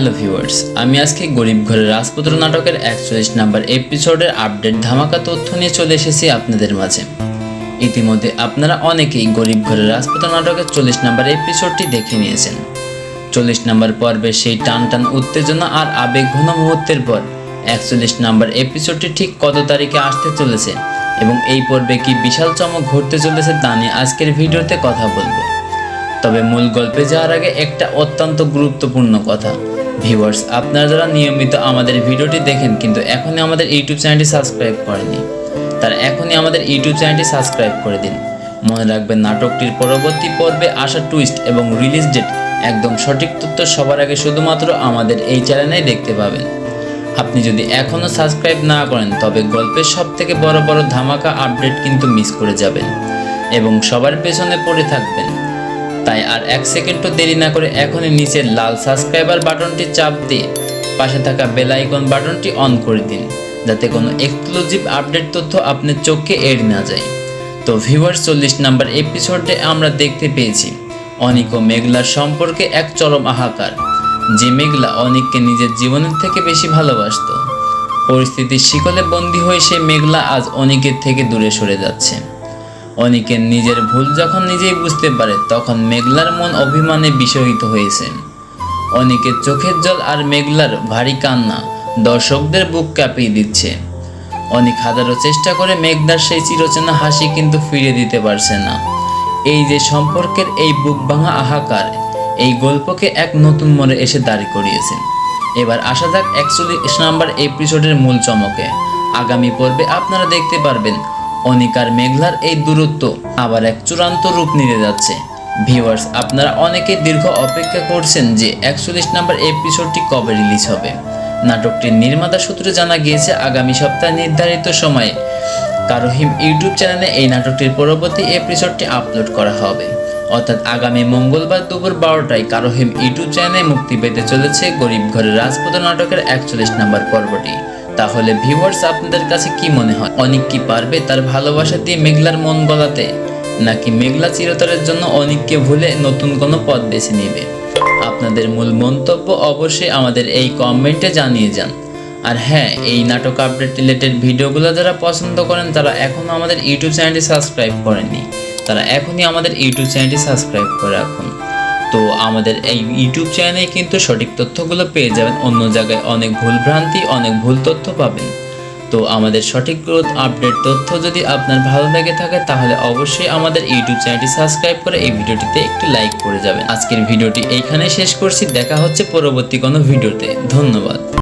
Hello viewers, আমি আজকে গরিব ঘরের রাজপুত্র নাটকের 41 নাম্বার এপিসোডের আপডেট ধামাকা তথ্য নিয়ে চলে এসেছি আপনাদের মাঝে। ইতিমধ্যে আপনারা অনেকেই গরিব ঘরের রাজপুত্র নাটকের 40 নাম্বার এপিসোডটি দেখে নিয়েছেন। 40 নাম্বার পর্বে সেই টান উত্তেজনা আর আবেগঘন মুহূর্তের পর 41 নাম্বার এপিসোডটি ঠিক কত তারিখে আসতে চলেছে এবং এই পর্বে কি বিশাল চমক ঘটতে চলেছে তা নিয়ে আজকের ভিডিওতে কথা বলবো। তবে মূল গল্পে যাওয়ার আগে একটা অত্যন্ত গুরুত্বপূর্ণ কথা, ভিউয়ার্স আপনারা যারা নিয়মিত আমাদের ভিডিওটি দেখেন কিন্তু এখনই আমাদের ইউটিউব চ্যানেলটি সাবস্ক্রাইব করেনি, তারা এখনই আমাদের ইউটিউব চ্যানেলটি সাবস্ক্রাইব করে দিন। মনে রাখবেন নাটকটির পরবর্তী পর্বে আসা টুইস্ট এবং রিলিজ ডেট একদম সঠিক তথ্য সবার আগে শুধুমাত্র আমাদের এই চ্যানেলেই দেখতে পাবেন। আপনি যদি এখনও সাবস্ক্রাইব না করেন তবে গল্পের সবথেকে বড় ধামাকা আপডেট কিন্তু মিস করে যাবেন এবং সবার পেছনে পড়ে থাকবেন। তাই আর এক সেকেন্ডও দেরি না করে এখনই নিচের লাল সাবস্ক্রাইবার বাটনটি চাপ দিয়ে পাশে থাকা বেল আইকন বাটনটি অন করে দিন, যাতে কোনো এক্সক্লুসিভ আপডেট তথ্য আপনার চোখে এড়িয়ে না যায়। তো ভিউয়ার্স, 40 নাম্বার এপিসোডে আমরা দেখতে পেয়েছি অনিক ও মেঘলার সম্পর্কে এক চরম হাহাকার। যে মেঘলা অনিককে নিজের জীবনের থেকে বেশি ভালোবাসত, পরিস্থিতির শিকলে বন্দী হয়ে সে মেঘলা আজ অনিকের থেকে দূরে সরে যাচ্ছে। অনিকের নিজের ভুল যখন নিজেই বুঝতে পারে তখন মেঘলার মন অভিমানে বিষয়িত হয়েছে। অনিকের চোখের জল আর মেঘলার ভারী কান্না দর্শকদের বুক কাঁপিয়ে দিচ্ছে। অনিক হাজারো চেষ্টা করে মেঘলার সেই চিরচেনা হাসি কিন্তু ফিরিয়ে দিতে পারছে না। এই যে সম্পর্কের এই বুক ভাঙা হাহাকার, এই গল্পকে এক নতুন মোড়ে এসে দাঁড় করিয়েছে। এবার আসা যাক 41 নাম্বার এপিসোডের মূল চমকে। আগামী পর্বে আপনারা দেখতে পারবেন অনিক আর মেঘলার এই দূরত্ব আবার এক চূড়ান্ত রূপ নিতে যাচ্ছে। ভিউয়ার্স আপনারা অনেকেই দীর্ঘ অপেক্ষা করছেন যে 41 নাম্বার এপিসোডটি কবে রিলিজ হবে। নাটকটির নির্মাতা সূত্রে জানা গিয়েছে আগামী সপ্তাহে নির্ধারিত সময়ে কারোহিম ইউটিউব চ্যানেলে এই নাটকটির পরবর্তী এপিসোডটি আপলোড করা হবে। অর্থাৎ আগামী মঙ্গলবার দুপুর 12টায় কারোহিম ইউটিউব চ্যানেলে মুক্তি পেতে চলেছে গরিব ঘরের রাজপুত্র নাটকের 41 নাম্বার পর্বটি। তাহলে ভিউয়ার্স আপনাদের কাছে কি মনে হয়, অনিক কি পারবে তার ভালোবাসা দিয়ে মেঘলার মন গলাতে, নাকি মেঘলা চিরতরের জন্য অনিককে ভুলে নতুন কোনো পথ বেছে নেবে? আপনাদের মূল মন্তব্য অবশ্যই আমাদের এই কমেন্টে জানিয়ে যান। আর হ্যাঁ, এই নাটক আপডেট রিলেটেড ভিডিওগুলো যারা পছন্দ করেন তারা এখনও আমাদের ইউটিউব চ্যানেলটি সাবস্ক্রাইব করেননি, তারা এখনই আমাদের ইউটিউব চ্যানেলটি সাবস্ক্রাইব করে রাখুন। তো আমাদের এই ইউটিউব চ্যানেলে কিন্তু সঠিক তথ্যগুলো পেয়ে যাবেন, অন্য জায়গায় অনেক ভুলভ্রান্তি অনেক ভুল তথ্য পাবেন। তো আমাদের সঠিক গ্রোথ আপডেট তথ্য যদি আপনার ভালো লেগে থাকে তাহলে অবশ্যই আমাদের ইউটিউব চ্যানেলটি সাবস্ক্রাইব করে এই ভিডিওটিতে একটু লাইক করে যাবেন। আজকের ভিডিওটি এইখানে শেষ করছি, দেখা হচ্ছে পরবর্তী কোনো ভিডিওতে। ধন্যবাদ।